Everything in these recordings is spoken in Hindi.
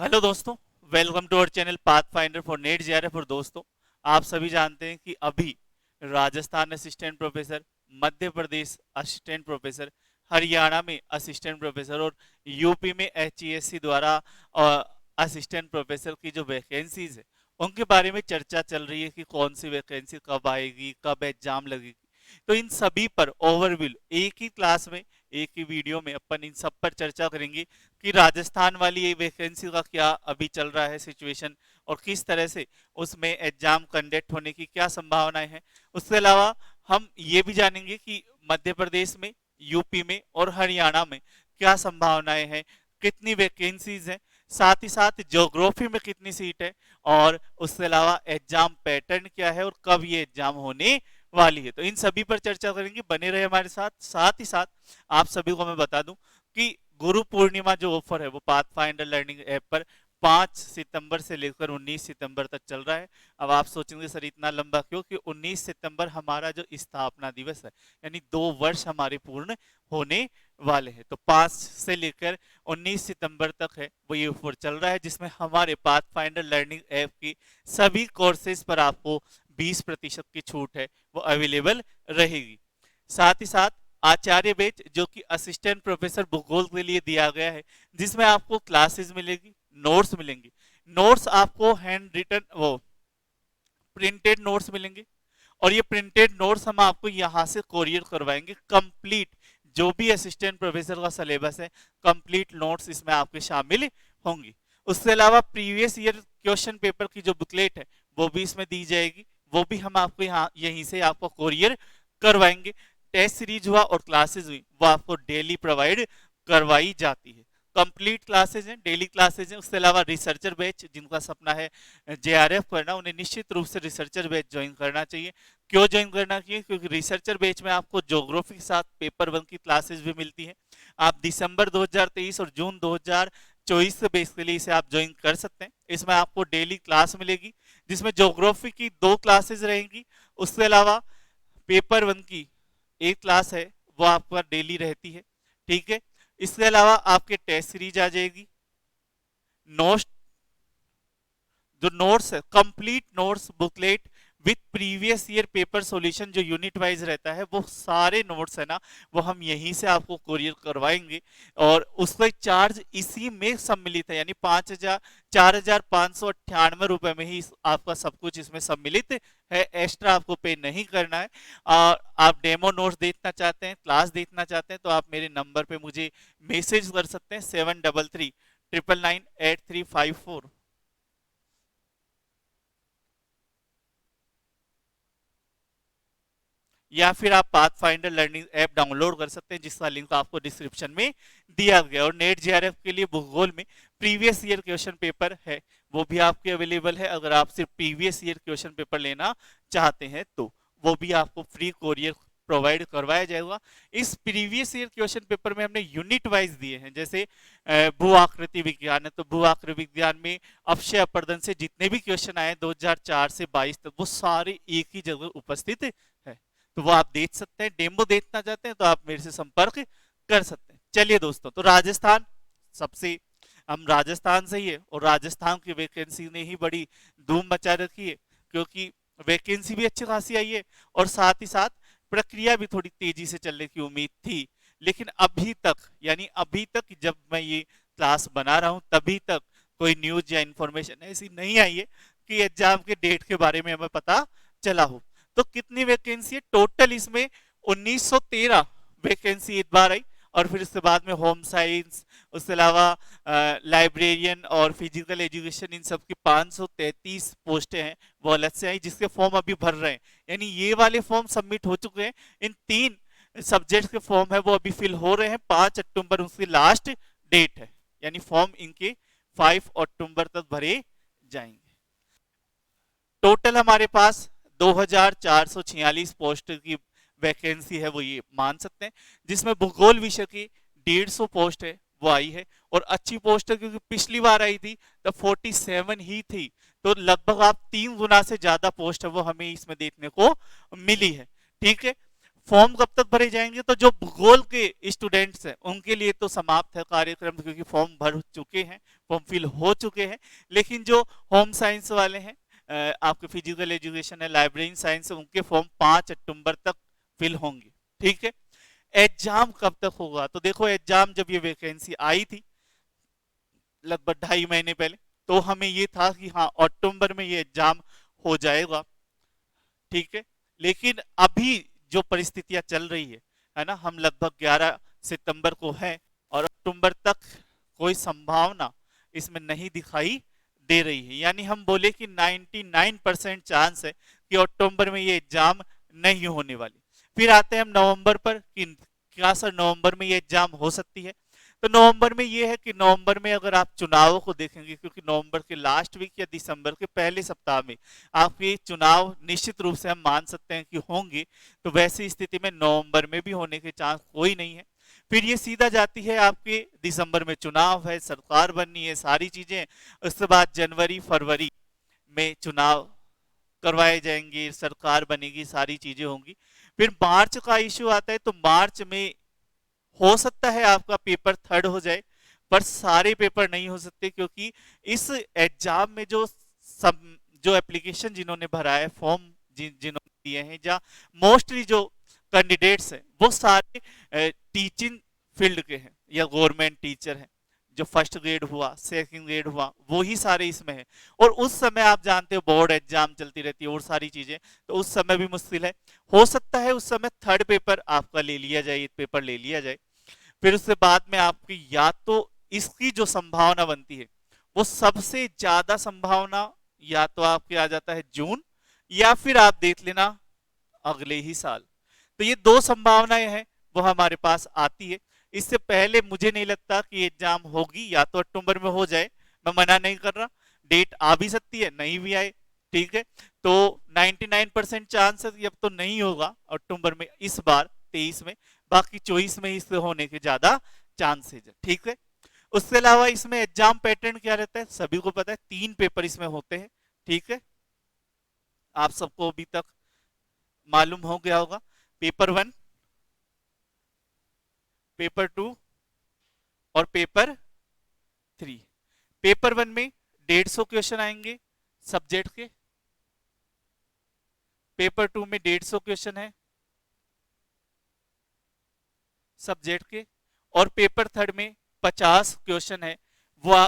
हेलो दोस्तों, welcome to our channel Path Finder for NET JRF. और दोस्तों, आप सभी जानते हैं कि अभी Rajasthan assistant professor, Madhya Pradesh assistant professor, Haryana में असिस्टेंट प्रोफेसर और यूपी में एचईएससी द्वारा असिस्टेंट प्रोफेसर की जो वैकेंसीज है उनके बारे में चर्चा चल रही है कि कौन सी वैकेंसी कब आएगी, कब एग्जाम लगेगी। तो इन सभी पर ओवरव्यू एक ही क्लास में, एक ही वीडियो में अपन इन सब पर चर्चा करेंगे कि राजस्थान वाली ये वैकेंसी का क्या अभी चल रहा है सिचुएशन और किस तरह से उसमें एग्जाम कंडक्ट होने की क्या संभावनाएं हैं। उसके अलावा हम ये भी जानेंगे कि मध्य प्रदेश में, यूपी में और हरियाणा में क्या संभावनाएं हैं, कितनी वैकेंसीज हैं, साथ ही साथ ज्योग्राफी में कितनी सीट है और उसके अलावा एग्जाम पैटर्न क्या है और कब ये एग्जाम होने वाली है। तो इन सभी पर चर्चा करेंगे, बने रहे हमारे साथ। साथ ही साथ आप सभी को मैं बता दूं कि गुरु पूर्णिमा जो ऑफर है वो पाथ फाइंडर लर्निंग ऐप पर 5 सितंबर से लेकर 19 सितंबर तक चल रहा है। अब आप सोचेंगे सर इतना लंबा क्यों? कि 19 सितंबर हमारा जो स्थापना दिवस है, यानी 2 वर्ष हमारे पूर्ण होने वाले हैं। तो 5 से लेकर 19 सितंबर तक है वो ये ऑफर चल रहा है, जिसमें हमारे पाथ फाइंडर लर्निंग ऐप की सभी कोर्सेज पर आपको 20% की छूट है वो अवेलेबल रहेगी। साथ ही साथ आचार्य बैच जो कि असिस्टेंट प्रोफेसर भूगोल के लिए दिया गया है, जिसमें आपको क्लासेस मिलेगी, नोट्स मिलेंगी। नोट्स आपको हैंड रिटन वो प्रिंटेड नोट्स मिलेंगे और ये प्रिंटेड नोट्स हम आपको यहाँ से कोरियर करवाएंगे। कंप्लीट जो भी असिस्टेंट प्रोफेसर का सिलेबस है, कंप्लीट नोट्स इसमें आपके शामिल होंगी। उसके अलावा प्रीवियस ईयर क्वेश्चन पेपर की जो बुकलेट है वो भी इसमें दी जाएगी, वो भी हम आपको यहाँ यहीं से आपको कोरियर करवाएंगे। टेस्ट सीरीज हुआ और क्लासेस हुई वो आपको डेली प्रोवाइड करवाई जाती है। कंप्लीट क्लासेज हैं, डेली क्लासेज हैं। उसके अलावा रिसर्चर बैच जिनका सपना है जेआरएफ करना, उन्हें निश्चित रूप से रिसर्चर बैच ज्वाइन करना चाहिए। क्यों ज्वाइन करना चाहिए? क्योंकि रिसर्चर बैच में आपको ज्योग्राफी के साथ पेपर 1 की क्लासेस भी मिलती है। आप दिसंबर 2023 और जून 2024 से बेसिकली इसे आप ज्वाइन कर सकते हैं। इसमें आपको डेली क्लास मिलेगी, जिसमें ज्योग्राफी की 2 क्लासेस रहेंगी। उसके अलावा पेपर 1 की एक क्लास है वो आपका डेली रहती है, ठीक है। इसके अलावा आपके टेस्ट सीरीज आ जाएगी। नोट्स, जो नोट्स है, complete notes booklet with previous year paper solution जो यूनिट वाइज रहता है, वो सारे नोट्स है ना वो हम यहीं से आपको कोरियर करवाएंगे और उसका चार्ज इसी में सम्मिलित है, यानी 4,598 रुपए में ही आपका सब कुछ इसमें सम्मिलित है। एक्स्ट्रा आपको पे नहीं करना है। और आप डेमो नोट्स देखना चाहते हैं, क्लास देखना चाहते हैं, तो आप मेरे नंबर पे मुझे मैसेज कर सकते हैं 7339998354। या फिर आप path finder learning app download कर सकते हैं, जिसका लिंक आपको डिस्क्रिप्शन में दिया गया। और नेट जेआरएफ के लिए भूगोल में प्रीवियस ईयर क्वेश्चन पेपर है वो भी आपके अवेलेबल है। अगर आप सिर्फ प्रीवियस ईयर क्वेश्चन पेपर लेना चाहते हैं तो वो भी आपको फ्री कोरियर प्रोवाइड करवाया जाएगा। इस प्रीवियस ईयर क्वेश्चन पेपर में हमने यूनिट वाइज दिए हैं, जैसे भू आकृति विज्ञान है तो भू आकृति विज्ञान में अक्षय अपर्दन से जितने भी क्वेश्चन आए 2004 से 22 तक, वो सारे एक ही जगह उपस्थित है। तो वो आप देख सकते हैं। डेमो देखना चाहते हैं तो आप मेरे से संपर्क कर सकते हैं। चलिए दोस्तों, तो राजस्थान सबसे, हम राजस्थान से ही है और राजस्थान की वैकेंसी ने ही बड़ी धूम मचा रखी है, क्योंकि वैकेंसी भी अच्छी खासी आई है और साथ ही साथ प्रक्रिया भी थोड़ी तेजी से चलने की उम्मीद थी। लेकिन अभी तक, यानी अभी तक जब मैं ये क्लास बना रहा हूं तभी तक कोई न्यूज या इंफॉर्मेशन ऐसी नहीं आई है कि एग्जाम के डेट के बारे में हमें पता चला हो। तो कितनी वैकेंसी है टोटल? इसमें 1913 वैकेंसी इस बार आई और फिर उसके बाद में होम साइंस, उसके अलावा लाइब्रेरियन और फिजिकल एजुकेशन, इन सब की 533 पोस्टें हैं वो अलग से आई, जिसके फॉर्म अभी भर रहे हैं। यानी ये वाले फॉर्म सबमिट हो चुके हैं। इन 3 सब्जेक्ट के फॉर्म है वो अभी फिल हो रहे हैं। 5 अक्टूबर उसकी लास्ट डेट है, यानी फॉर्म इनके 5 अक्टूबर तक भरे जाएंगे। टोटल हमारे पास 2446 पोस्ट की वैकेंसी है वो ये मान सकते हैं, जिसमें भूगोल विषय की 150 पोस्ट है वो आई है। और अच्छी पोस्ट है क्योंकि पिछली बार आई थी तो 47 ही थी, तो लगभग आप 3 गुना से ज्यादा पोस्ट है वो हमें इसमें देखने को मिली है, ठीक है। फॉर्म कब तक भरे जाएंगे? तो जो भूगोल के स्टूडेंट्स हैं उनके लिए तो समाप्त है कार्यक्रम, क्योंकि फॉर्म भर चुके हैं, फॉर्म फिल हो चुके हैं। लेकिन जो होम साइंस वाले हैं, आपके फिजिकल एजुकेशन है, लाइब्रेरी साइंस है, उनके फॉर्म 5 अक्टूबर तक फिल होंगे। ठीक है। एग्जाम कब तक होगा? तो देखो, एग्जाम जब ये वैकेंसी आई थी लगभग 2.5 महीने पहले, तो हमें ये था कि हाँ अक्टूबर में ये एग्जाम हो जाएगा। ठीक है। लेकिन अभी जो परिस्थितियां चल रही है ना, हम लगभग 11 सितंबर को हैं और अक्टूबर तक कोई संभावना इसमें नहीं दिखाई दे रही है। यानी हम बोले कि 99% चांस है कि अक्टूबर में ये एग्जाम नहीं होने वाली। फिर आते हैं हम नवंबर पर कि क्या सर नवंबर में ये एग्जाम हो सकती है? तो नवंबर में ये है कि नवंबर में अगर आप चुनावों को देखेंगे, क्योंकि नवंबर के लास्ट वीक या दिसंबर के पहले सप्ताह में आपके चुनाव निश्चित रूप से हम मान सकते हैं कि होंगे, तो वैसी स्थिति में नवंबर में भी होने के चांस कोई नहीं है। फिर ये सीधा जाती है आपके दिसंबर में चुनाव है, सरकार बननी है, सारी चीजें। उसके बाद जनवरी फरवरी में चुनाव करवाए जाएंगे, सरकार बनेगी, सारी चीजें होंगी। फिर मार्च का इश्यू आता है, तो मार्च में हो सकता है आपका पेपर थर्ड हो जाए, पर सारे पेपर नहीं हो सकते, क्योंकि इस एग्जाम में सब जो एप्लीकेशन जिन्होंने भरा है, फॉर्म जिन्होंने दिए हैं, या मोस्टली जो कैंडिडेट्स हैं वो सारे टीचिंग फील्ड के हैं या गवर्नमेंट टीचर हैं। जो फर्स्ट ग्रेड हुआ, सेकंड ग्रेड हुआ, वो ही सारे इसमें हैं। और उस समय आप जानते हो बोर्ड एग्जाम चलती रहती है और सारी चीजें, तो उस समय भी मुश्किल है। हो सकता है उस समय थर्ड पेपर आपका ले लिया जाए, पेपर ले लिया जाए। फिर उसके बाद में आपकी या तो इसकी जो संभावना बनती है, वो सबसे ज्यादा संभावना या तो आपके आ जाता है जून, या फिर आप देख लेना अगले ही साल। तो ये दो संभावनाएं हैं वो हमारे पास आती है। इससे पहले मुझे नहीं लगता कि एग्जाम होगी, या तो अक्टूबर में हो जाए, मैं मना नहीं कर रहा, डेट आ भी सकती है, नहीं भी आए। ठीक है। तो 99% चांस है अब तो नहीं होगा अक्टूबर में इस बार 23 में, बाकी 24 में इससे होने के ज्यादा चांसेज है। ठीक है। उसके अलावा इसमें एग्जाम पैटर्न क्या रहता है सभी को पता है, 3 पेपर इसमें होते हैं। ठीक है। आप सबको अभी तक मालूम हो गया होगा, पेपर 1, पेपर 2 और पेपर 3। पेपर 1 में 150 क्वेश्चन आएंगे सब्जेक्ट के, पेपर 2 में 150 क्वेश्चन है सब्जेक्ट के, और पेपर थर्ड में 50 क्वेश्चन है। वो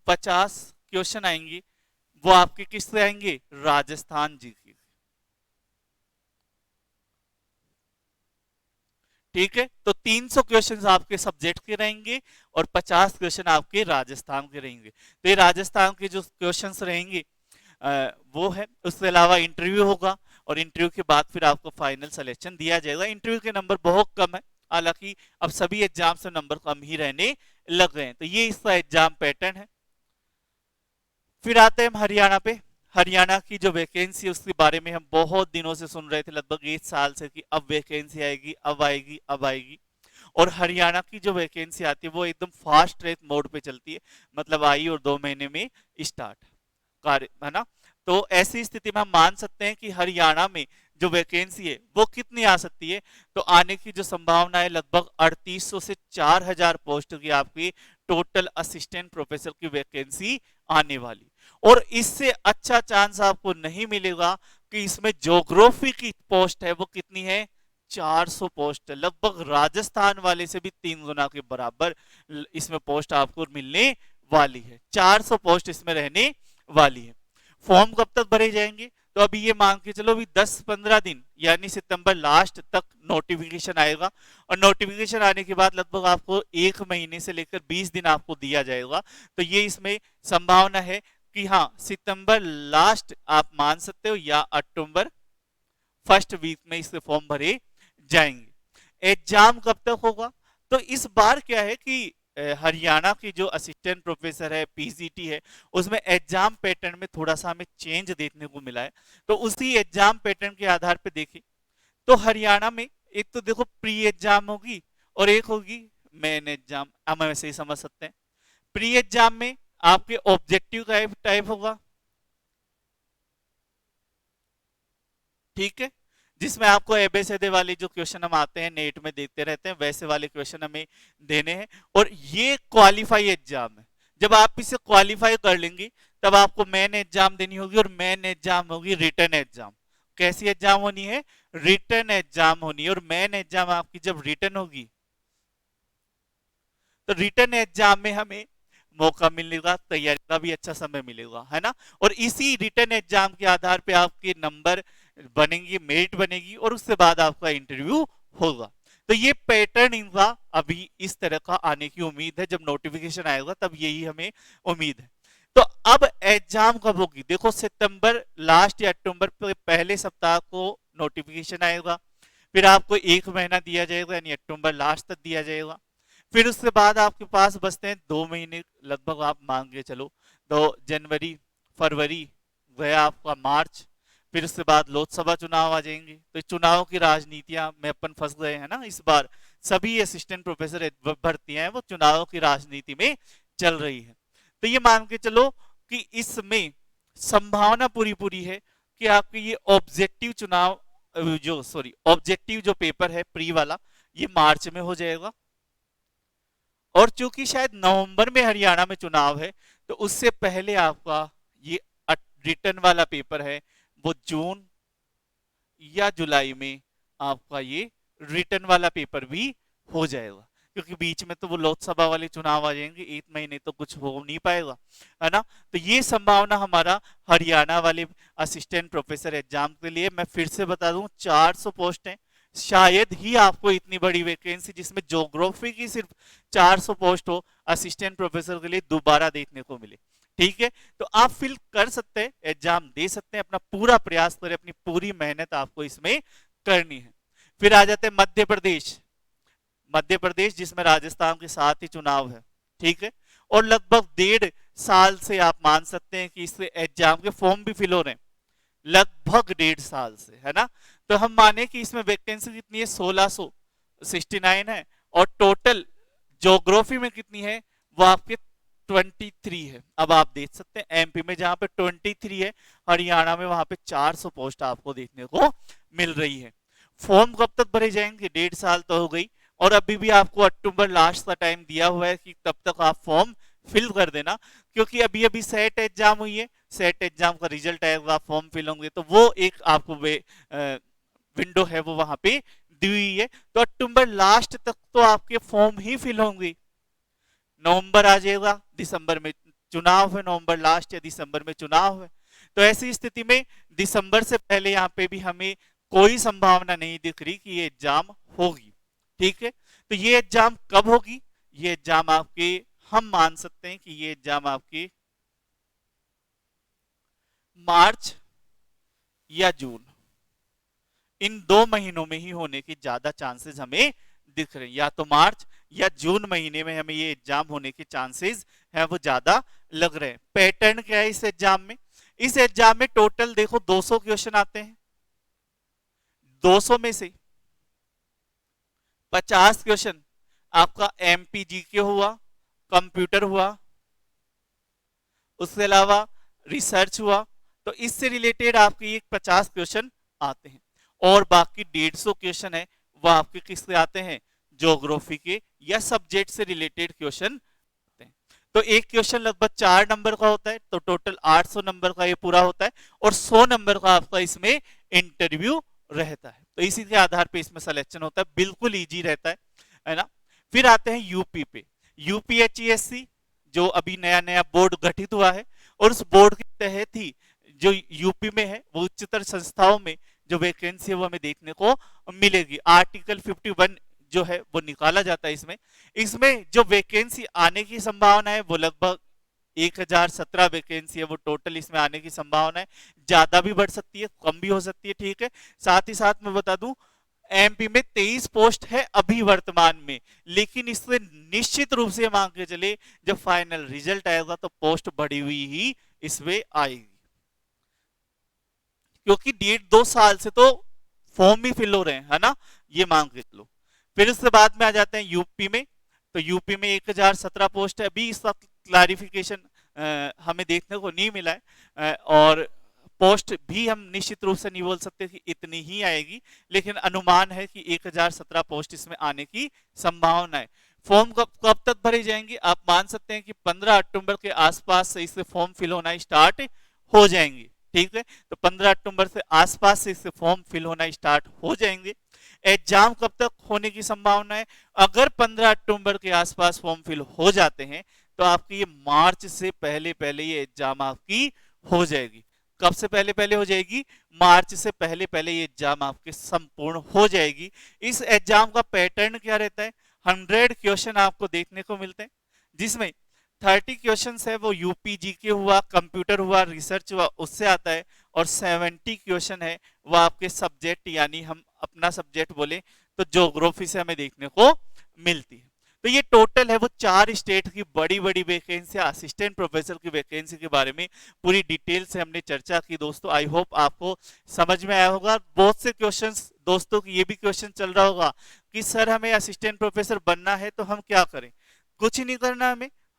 50 क्वेश्चन आएंगे, वो आपके किससे आएंगे? राजस्थान जी की। ठीक है। तो 300 क्वेश्चन आपके सब्जेक्ट के रहेंगे और 50 क्वेश्चन आपके राजस्थान के रहेंगे। तो ये राजस्थान के जो क्वेश्चंस रहेंगे वो है। उसके अलावा इंटरव्यू होगा, और इंटरव्यू के बाद फिर आपको फाइनल सिलेक्शन दिया जाएगा। इंटरव्यू के नंबर बहुत कम है, हालांकि अब सभी एग्जाम से नंबर कम ही रहने लग गए हैं। तो ये इसका एग्जाम पैटर्न है। फिर आते हैं हम हरियाणा पे। हरियाणा की जो वैकेंसी है उसके बारे में हम बहुत दिनों से सुन रहे थे, लगभग 1 साल से, कि अब वैकेंसी आएगी, अब आएगी, अब आएगी। और हरियाणा की जो वैकेंसी आती है वो एकदम फास्ट ट्रैक मोड पे चलती है, मतलब आई और 2 महीने में स्टार्ट कार्य, है ना। तो ऐसी स्थिति में हम मान सकते हैं कि हरियाणा में जो वैकेंसी है वो कितनी आ सकती है? तो आने की जो संभावना है लगभग 3800 से 4000 पोस्ट की आपकी टोटल असिस्टेंट प्रोफेसर की वैकेंसी आने वाली। और इससे अच्छा चांस आपको नहीं मिलेगा कि इसमें ज्योग्राफी की पोस्ट है वो कितनी है? 400 पोस्ट है, लगभग राजस्थान वाले से भी 3 गुना के बराबर इसमें पोस्ट आपको मिलने वाली है। 400 पोस्ट इसमें रहने वाली है। फॉर्म कब तक भरे जाएंगे? तो अभी ये मान के चलो भी 10-15 दिन यानी सितंबर लास्ट तक नोटिफिकेशन आएगा, और नोटिफिकेशन आने के बाद लगभग आपको 1 महीने से लेकर 20 दिन आपको दिया जाएगा। तो ये इसमें संभावना है कि हाँ सितंबर लास्ट आप मान सकते हो, या अक्टूबर फर्स्ट वीक में इसके फॉर्म भरे जाएंगे। एग्जाम कब तक होगा? तो इस बार क्या है कि हरियाणा की जो असिस्टेंट प्रोफेसर है, पीजीटी है, उसमें एग्जाम पैटर्न में थोड़ा सा हमें चेंज देखने को मिला है। तो उसी एग्जाम पैटर्न के आधार पर देखें तो हरियाणा में एक तो देखो प्री एग्जाम होगी और एक होगी मेन एग्जाम, हम ऐसे ही समझ सकते हैं। प्री एग्जाम में आपके ऑब्जेक्टिव टाइप होगा, ठीक है, जिसमें आपको एबीसीडी वाले जो क्वेश्चन हम आते हैं नेट में देखते रहते हैं, वैसे वाले क्वेश्चन हमें देने हैं। और ये क्वालिफाई एग्जाम है। जब आप इसे क्वालिफाई कर लेंगे तब आपको मेन एग्जाम देनी होगी, और मेन एग्जाम होगी रिटन एग्जाम। कैसी एग्जाम होनी है? रिटन एग्जाम होनी है। और मेन एग्जाम आपकी जब रिटन होगी तो रिटन एग्जाम में हमें मौका मिलेगा, तैयारी का भी अच्छा समय मिलेगा, है ना। और इसी रिटन एग्जाम के आधार पे आपके नंबर बनेंगे, मेरिट बनेगी, और उसके बाद आपका इंटरव्यू होगा। तो ये पैटर्न इनका अभी इस तरह का आने की उम्मीद है। जब नोटिफिकेशन आएगा तब यही हमें उम्मीद है। तो अब एग्जाम कब होगी? देखो, सितंबर लास्ट या अक्टूबर पहले सप्ताह को नोटिफिकेशन आएगा, फिर आपको 1 महीना दिया जाएगा, यानी अक्टूबर लास्ट तक दिया जाएगा। फिर उसके बाद आपके पास बचते हैं 2 महीने लगभग, आप मान के चलो। तो जनवरी, फरवरी गया आपका मार्च, फिर उसके बाद लोकसभा चुनाव आ जाएंगे। तो चुनाव की राजनीतियां में अपन फंस गए हैं ना। इस बार सभी असिस्टेंट प्रोफेसर भर्तियां हैं वो चुनाव की राजनीति में चल रही है। तो ये मान के चलो कि इसमें संभावना पूरी पूरी है कि आपके ये ऑब्जेक्टिव चुनाव ऑब्जेक्टिव जो पेपर है प्री वाला, ये मार्च में हो जाएगा। और चूंकि शायद नवंबर में हरियाणा में चुनाव है, तो उससे पहले आपका ये रिटर्न वाला पेपर है वो जून या जुलाई में आपका ये रिटर्न वाला पेपर भी हो जाएगा। क्योंकि बीच में तो वो लोकसभा वाले चुनाव आ जाएंगे, 1 महीने तो कुछ हो नहीं पाएगा, है ना। तो ये संभावना हमारा हरियाणा वाले असिस्टेंट प्रोफेसर एग्जाम के लिए, मैं फिर से बता दूं, 400 पोस्ट हैं। शायद ही आपको इतनी बड़ी वैकेंसी जिसमें ज्योग्राफी की सिर्फ 400 पोस्ट हो असिस्टेंट प्रोफेसर के लिए दोबारा देखने को मिले। ठीक है, तो आप फिल कर सकते हैं, एग्जाम दे सकते हैं, अपना पूरा प्रयास करें, अपनी पूरी मेहनत आपको इसमें करनी है। फिर आ जाते हैं मध्य प्रदेश। मध्य प्रदेश जिसमें राजस्थान के साथ ही चुनाव है, ठीक है। और लगभग 1.5 साल से आप मान सकते हैं कि इस एग्जाम के फॉर्म भी फिल हो रहे हैं, लगभग 1.5 साल से, है ना। तो हम माने कि इसमें वैकेंसी कितनी है? 1669 है। और टोटल ज्योग्राफी में कितनी है? वो आपके 23 है। अब आप देख सकते हैं एमपी में जहां पे 23 है, हरियाणा में वहां पे 400 पोस्ट आपको देखने को मिल रही है। फॉर्म कब तक भरे जाएंगे? 1.5 साल तो हो गई, और अभी भी आपको अक्टूबर लास्ट का टाइम दिया हुआ है कि तब तक आप फॉर्म फिल कर देना। क्योंकि अभी अभी सेट एग्जाम हुई है, सेट एग्जाम का रिजल्ट आएगा, फॉर्म फिल होंगे, तो वो एक आपको विंडो है वो वहां पे दी हुई है। तो अक्टूबर लास्ट तक तो आपके फॉर्म ही फिल होंगे। नवंबर आ जाएगा, दिसंबर में चुनाव है, नवंबर लास्ट या दिसंबर में चुनाव है। तो ऐसी स्थिति में दिसंबर से पहले यहाँ पे भी हमें कोई संभावना नहीं दिख रही कि ये एग्जाम होगी। ठीक है, तो ये एग्जाम कब होगी? ये एग्जाम आपके, हम मान सकते हैं कि ये एग्जाम आपके मार्च या जून, इन 2 महीनों में ही होने की ज्यादा चांसेस हमें दिख रहे हैं। या तो मार्च या जून महीने में हमें ये एग्जाम होने के चांसेस है वो ज्यादा लग रहे हैं। पैटर्न क्या है इस एग्जाम में? इस एग्जाम में टोटल देखो 200 क्वेश्चन आते हैं। 200 में से 50 क्वेश्चन आपका एमपी के हुआ, कंप्यूटर हुआ, उसके अलावा रिसर्च हुआ। तो इससे रिलेटेड आपके 50 क्वेश्चन आते हैं, और बाकी 150 क्वेश्चन है वह आपके किससे आते हैं? ज्योग्राफी के या सब्जेक्ट से रिलेटेड क्वेश्चन आते हैं। तो एक क्वेश्चन लगभग 4 नंबर का होता है, तो टोटल 800 नंबर का ये पूरा होता है, और 100 नंबर का आपका इसमें इंटरव्यू रहता है। तो इसी के आधार पे इसमें सिलेक्शन होता है, बिल्कुल इजी रहता है ना। फिर आते हैं यूपी पे। यूपीएचईएससी जो अभी नया नया बोर्ड गठित हुआ है, और उस बोर्ड के तहत ही जो यूपी में है वो उच्चतर संस्थाओं में जो वैकेंसी है वो हमें देखने को मिलेगी। आर्टिकल 51 जो है वो निकाला जाता है इसमें। इसमें जो वैकेंसी आने की संभावना है वो लगभग 1017 वैकेंसी है वो टोटल इसमें आने की संभावना है। ज्यादा भी बढ़ सकती है, कम भी हो सकती है, ठीक है। साथ ही साथ मैं बता दूं, एमपी में 23 पोस्ट है अभी वर्तमान में, लेकिन इससे निश्चित रूप से मान के चले जब फाइनल रिजल्ट आएगा तो पोस्ट बढ़ी हुई ही इसमें आएगी, क्योंकि 1.5-2 साल से तो फॉर्म ही फिल हो रहे हैं, है ना, ये मांग के चलो। फिर उसके बाद में आ जाते हैं यूपी में। तो यूपी में 1017 पोस्ट है, अभी इसका क्लैरिफिकेशन हमें देखने को नहीं मिला है, और पोस्ट भी हम निश्चित रूप से नहीं बोल सकते कि इतनी ही आएगी, लेकिन अनुमान है कि 1017 पोस्ट इसमें आने की संभावना है। फॉर्म कब कब तक भरे जाएंगे? आप मान सकते हैं कि 15 अक्टूबर के आसपास से इससे फॉर्म फिल होना स्टार्ट हो जाएंगे। ठीक है, तो 15 अक्टूबर से आसपास से इससे फॉर्म फिल होना स्टार्ट हो जाएंगे। एग्जाम कब तक होने की संभावना है? अगर 15 अक्टूबर के आसपास फॉर्म फिल हो जाते हैं तो आपकी ये मार्च से पहले पहले ये एग्जाम आपकी हो जाएगी। कब से पहले पहले हो जाएगी? मार्च से पहले पहले ये एग्जाम आपके संपूर्ण हो जाएगी। इस एग्जाम का पैटर्न क्या रहता है? 100 क्वेश्चन आपको देखने को मिलते हैं, जिसमें 30 क्वेश्चन है वो यूपी जीके हुआ, कंप्यूटर हुआ, रिसर्च हुआ, उससे आता है, और 70 क्वेश्चन है वो आपके सब्जेक्ट यानी हम अपना सब्जेक्ट बोले तो ज्योग्राफी से हमें देखने को मिलती है। तो ये टोटल है वो 4 स्टेट की बड़ी बड़ी वैकेंसी, असिस्टेंट प्रोफेसर की वैकेंसी के बारे में पूरी डिटेल से हमने चर्चा की दोस्तों। आई होप आपको समझ में आया होगा। बहुत से क्वेश्चंस दोस्तों की ये भी क्वेश्चन चल रहा होगा कि सर हमें असिस्टेंट प्रोफेसर बनना है तो हम क्या करें? कुछ नहीं करना,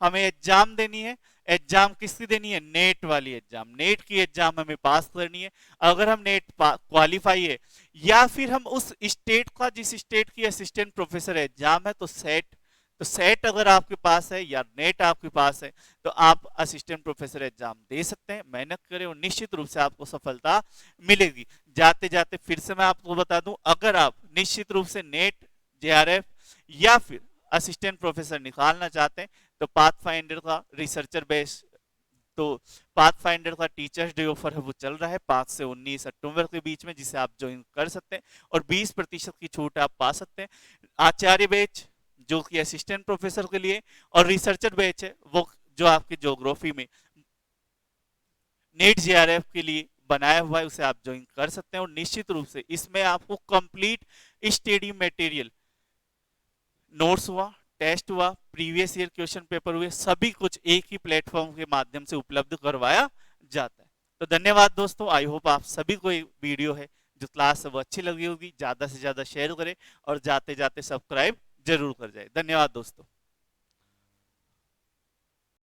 हमें एग्जाम देनी है। एग्जाम किसकी देनी है? नेट वाली एग्जाम, नेट की एग्जाम हमें पास करनी है। अगर हम नेट क्वालिफाई है, या फिर हम उस स्टेट का, जिस स्टेट की असिस्टेंट प्रोफेसर एग्जाम है, तो सेट अगर आपके पास है या नेट आपके पास है तो आप असिस्टेंट प्रोफेसर एग्जाम दे सकते हैं। मेहनत करें और निश्चित रूप से आपको सफलता मिलेगी। जाते जाते फिर से मैं आपको बता दूं, अगर आप निश्चित रूप से नेट, जेआरएफ या फिर असिस्टेंट प्रोफेसर निकालना चाहते हैं तो पाथफाइंडर का रिसर्चर बेस, तो पाथफाइंडर का टीचर्स डे ऑफर है वो चल रहा है 5 से 19 अक्टूबर के बीच में, जिसे आप ज्वाइन कर सकते हैं और 20% की छूट आप पा सकते हैं। आचार्य बैच जो कि असिस्टेंट प्रोफेसर के लिए, और रिसर्चर बैच है वो जो आपकी ज्योग्राफी में नेट जेआरएफ के लिए बनाया हुआ है, उसे आप ज्वाइन कर सकते हैं। और निश्चित रूप से इसमें आपको कंप्लीट स्टडी मटेरियल, नोट्स हुआ, टेस्ट हुआ, प्रीवियस ईयर क्वेश्चन पेपर हुए, सभी कुछ एक ही प्लेटफॉर्म के माध्यम से उपलब्ध करवाया जाता है। तो धन्यवाद दोस्तों। आई होप आप सभी को ये वीडियो है जो क्लास है वो अच्छी लगी होगी। ज्यादा से ज्यादा शेयर करें और जाते जाते सब्सक्राइब जरूर कर जाए। धन्यवाद दोस्तों।